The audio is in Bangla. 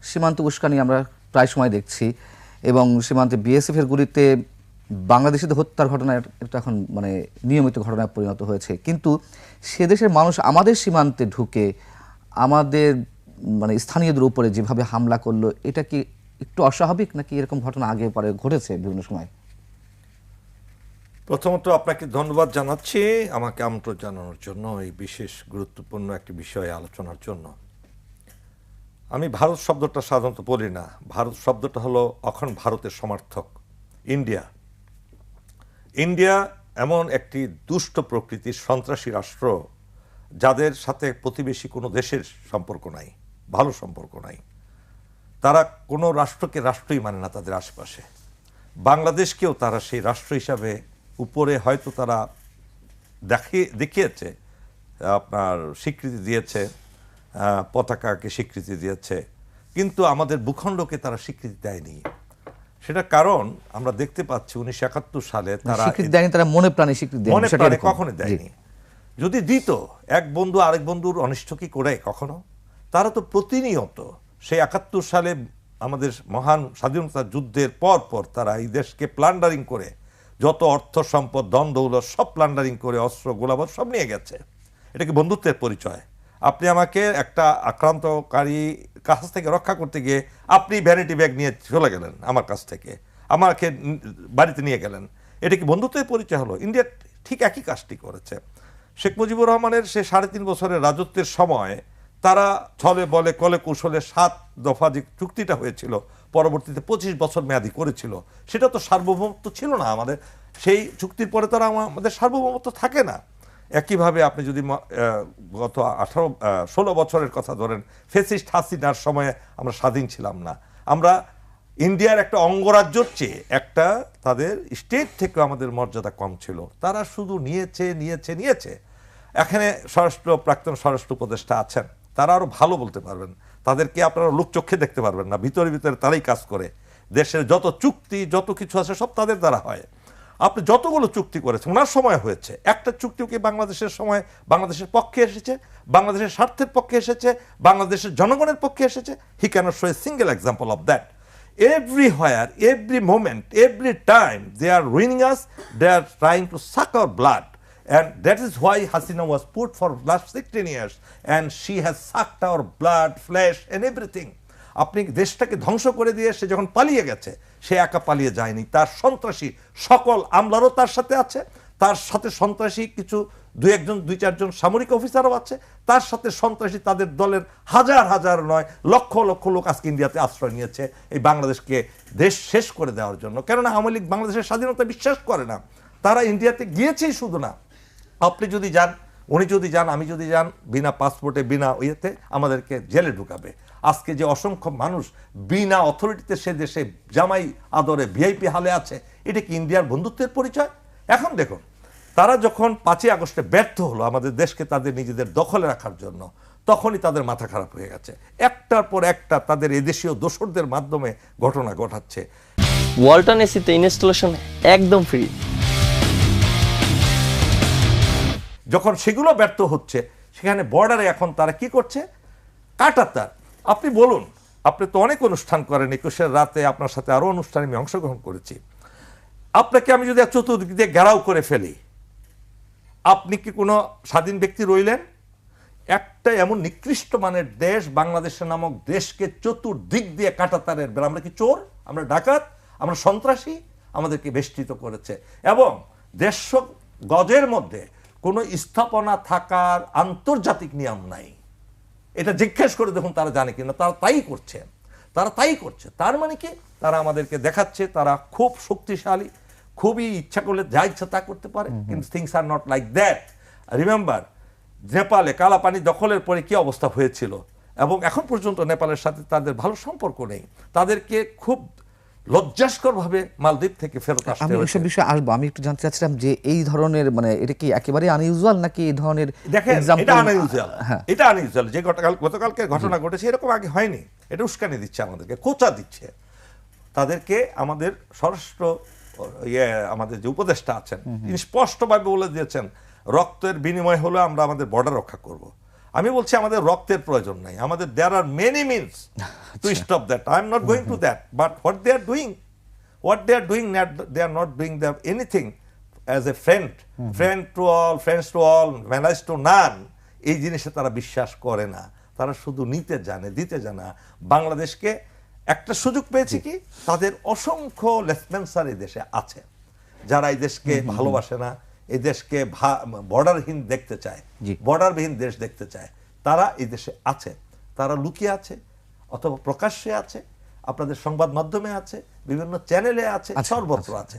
সীমান্ত উস্কানি আমরা প্রায় সময় দেখছি, এবং সীমান্তে বিএসএফ এর গুলিতে বাংলাদেশিদের হত্যার ঘটনা এটা এখন মানে নিয়মিত ঘটনায় পরিণত হয়েছে। কিন্তু সে দেশের মানুষ আমাদের সীমান্তে ঢুকে আমাদের মানে স্থানীয়দের উপরে যেভাবে হামলা করলো, এটা কি একটু অস্বাভাবিক, নাকি এরকম ঘটনা আগে পরে ঘটেছে বিভিন্ন সময়? প্রথমত আপনাকে ধন্যবাদ জানাচ্ছি আমাকে আমন্ত্রণ জানানোর জন্য, এই বিশেষ গুরুত্বপূর্ণ একটি বিষয়ে আলোচনার জন্য। আমি ভারত শব্দটা সাধারণত বলি না। ভারত শব্দটা হলো অখন ভারতের সমার্থক। ইন্ডিয়া এমন একটি দুষ্ট প্রকৃতির সন্ত্রাসী রাষ্ট্র যাদের সাথে প্রতিবেশী কোনো দেশের সম্পর্ক নাই, ভালো সম্পর্ক নাই। তারা কোনো রাষ্ট্রকে রাষ্ট্রই মানে না তাদের আশেপাশে। বাংলাদেশকেও তারা সেই রাষ্ট্র হিসাবে উপরে হয়তো তারা দেখিয়েছে, আপনার স্বীকৃতি দিয়েছে, পতাকাকে স্বীকৃতি দিয়েছে, কিন্তু আমাদের ভূখণ্ডকে তারা স্বীকৃতি দেয়নি। সেটা কারণ আমরা দেখতে পাচ্ছি 1971 সালে তারা স্বীকৃতি দেয়নি, তারা মনে প্রাণে স্বীকৃতি দেয়নি, মনে প্রাণে কখনো দেয়নি। যদি দিত, এক বন্ধু আরেক বন্ধুর অনিষ্ট কি করে কখনো? তারা তো প্রতিনিয়ত সেই 71 সালে আমাদের মহান স্বাধীনতা যুদ্ধের পর পর তারা এই দেশকে প্লান্ডারিং করে যত অর্থ সম্পদ ধন দৌলত সব প্লান্ডারিং করে অস্ত্র গোলাবারুদ সব নিয়ে গেছে। এটা কি বন্ধুত্বের পরিচয়? আপনি আমাকে একটা আক্রান্তকারী কাছ থেকে রক্ষা করতে গিয়ে আপনি ভ্যানিটি ব্যাগ নিয়ে চলে গেলেন আমার কাছ থেকে, আমাকে বাড়িতে নিয়ে গেলেন, এটা কি বন্ধুত্বের পরিচয় হলো? ইন্ডিয়া ঠিক একই কাজটি করেছে। শেখ মুজিবুর রহমানের সে 3.5 বছরের রাজত্বের সময় তারা ছলে বলে কলে কৌশলে 7 দফা যে চুক্তিটা হয়েছিল, পরবর্তীতে 25 বছর মেয়াদি করেছিল, সেটা তো সার্বভৌমত্ব ছিল না আমাদের। সেই চুক্তির পরে তারা আমাদের সার্বভৌমত্ব থাকে না। একইভাবে আপনি যদি গত 16 বছরের কথা ধরেন, ফেসিস্ট হাসিনার সময়ে আমরা স্বাধীন ছিলাম না। আমরা ইন্ডিয়ার একটা অঙ্গরাজ্যর চেয়ে একটা তাদের স্টেট থেকে আমাদের মর্যাদা কম ছিল। তারা শুধু নিয়েছে। এখানে প্রাক্তন স্বরাষ্ট্র উপদেষ্টা আছেন, তারা আরো ভালো বলতে পারবেন। তাদেরকে আপনারা লোকচক্ষে দেখতে পারবেন না, ভিতরে তারাই কাজ করে। দেশের যত চুক্তি যত কিছু আছে সব তাদের দ্বারা হয়। আপনি যতগুলো চুক্তি করেছেন ওনার সময় হয়েছে, একটা চুক্তিও কি বাংলাদেশের সময় বাংলাদেশের পক্ষে এসেছে, বাংলাদেশের স্বার্থের পক্ষে এসেছে, বাংলাদেশের জনগণের পক্ষে এসেছে? He cannot show a single example of that. Everywhere, every moment, every time they are ruining us, they are trying to suck our blood. And that is why Hasina was put for last 16 years and she has sucked our blood, flesh and everything. আপনি দেশটাকে ধ্বংস করে দিয়ে সে যখন পালিয়ে গেছে, সে একা পালিয়ে যায়নি, তার সন্ত্রাসী সকল আমলারও তার সাথে আছে, তার সাথে সন্ত্রাসী কিছু 2-4জন সামরিক অফিসারও আছে, তার সাথে সন্ত্রাসী তাদের দলের হাজার নয় লক্ষ লোক আজকে ইন্ডিয়াতে আশ্রয় নিয়েছে এই বাংলাদেশকে দেশ শেষ করে দেওয়ার জন্য। কেননা আওয়ামী লীগ বাংলাদেশের স্বাধীনতা বিশ্বাস করে না। তারা ইন্ডিয়াতে গিয়েছেই শুধু না, আপনি যদি যান, উনি যদি যান, আমি যদি যান, বিনা পাসপোর্টে বিনা ইয়েতে আমাদেরকে জেলে ঢুকাবে। আজকে যে অসংখ্য মানুষ বিনা অথরিটিতে সে দেশে জামাই আদরে ভিআইপি হালে আছে, এটা কি ইন্ডিয়ার বন্ধুত্বের পরিচয়? এখন দেখুন, তারা যখন 5ই আগস্টে ব্যর্থ হলো আমাদের দেশকে তাদের নিজেদের দখলে রাখার জন্য, তখনই তাদের মাথা খারাপ হয়ে গেছে। একটার পর একটা তাদের এদেশীয় দোসরদের মাধ্যমে ঘটনা ঘটাচ্ছে। ওয়ালটন এসিতে ইনস্টলেশন একদম ফ্রি। যখন সেগুলো ব্যর্থ হচ্ছে, সেখানে বর্ডারে এখন তারা কি করছে? কাঁটাতার। আপনি বলুন, আপনি তো অনেক অনুষ্ঠান করেন, 21 রাতে আপনার সাথে আরো অনুষ্ঠানে আমি অংশগ্রহণ করেছি। আপনাকে আমি যদি চতুর্দিক দিয়ে ঘেরাও করে ফেলি, আপনি কি কোনো স্বাধীন ব্যক্তি রইলেন? একটা এমন নিকৃষ্ট মানের দেশ বাংলাদেশের নামক দেশকে চতুর্দিক দিয়ে কাঁটাতারের বেলা, আমরা কি চোর, আমরা ডাকাত, আমরা সন্ত্রাসী, আমাদেরকে বেষ্টিত করেছে। এবং 150 গজের মধ্যে কোনো স্থাপনা থাকার আন্তর্জাতিক নিয়ম নাই। এটা জিজ্ঞেস করে দেখুন তারা জানে কিনা। তারা তাই করছে। তার মানে কি? তারা আমাদেরকে দেখাচ্ছে তারা খুব শক্তিশালী, খুবই ইচ্ছা করলে যা ইচ্ছা তা করতে পারে। কিন্তু things are not like that. Remember, নেপালে কালাপানি দখলের পরে কি অবস্থা হয়েছিল, এবং এখন পর্যন্ত নেপালের সাথে তাদের ভালো সম্পর্ক নেই। তাদেরকে খুব লজ্জাস্করভাবে মালদ্বীপ থেকে ফেরত আসতে হয়েছে। আমি এসব বিষয়ে আসবো। আমি একটু জানতে চাচ্ছিলাম যে এই ধরনের মানে এটা কি একেবারে আনইউজুয়াল, নাকি এই ধরনের? দেখেন, এটা আনইউজুয়াল। যে গতকালকে ঘটনা ঘটেছে এরকম আগে হয়নি। এটা উস্কানি দিচ্ছে আমাদেরকে, কোচা দিচ্ছে তাদেরকে। আমাদের স্বরাষ্ট্র আমাদের যে উপদেষ্টা আছেন তিনি স্পষ্টভাবে বলে দিয়েছেন, রক্তের বিনিময় হলো আমরা আমাদের বর্ডার রক্ষা করব। আমি বলছি আমাদের রক্তের প্রয়োজন নাই, আমাদের there are many means to stop that. I am not going to that, but what they are doing, they are not doing anything as a friend to all, friends to all, manners to none, এই জিনিসে তারা বিশ্বাস করে না। তারা শুধু নিতে জানে, দিতে জানে না। বাংলাদেশকে একটা সুযোগ পেয়েছে কি, তাদের অসংখ্য লেসপেন্সার এই দেশে আছে যারা এই দেশকে ভালোবাসে না, এই দেশকে বর্ডারহীন দেখতে চায়, বর্ডারবিহীন দেশ দেখতে চায়। তারা এই দেশে আছে, তারা লুকিয়ে আছে অথবা প্রকাশ্যে আছে, আপনাদের সংবাদ মাধ্যমে আছে, বিভিন্ন চ্যানেলে আছে, সর্বত্র আছে।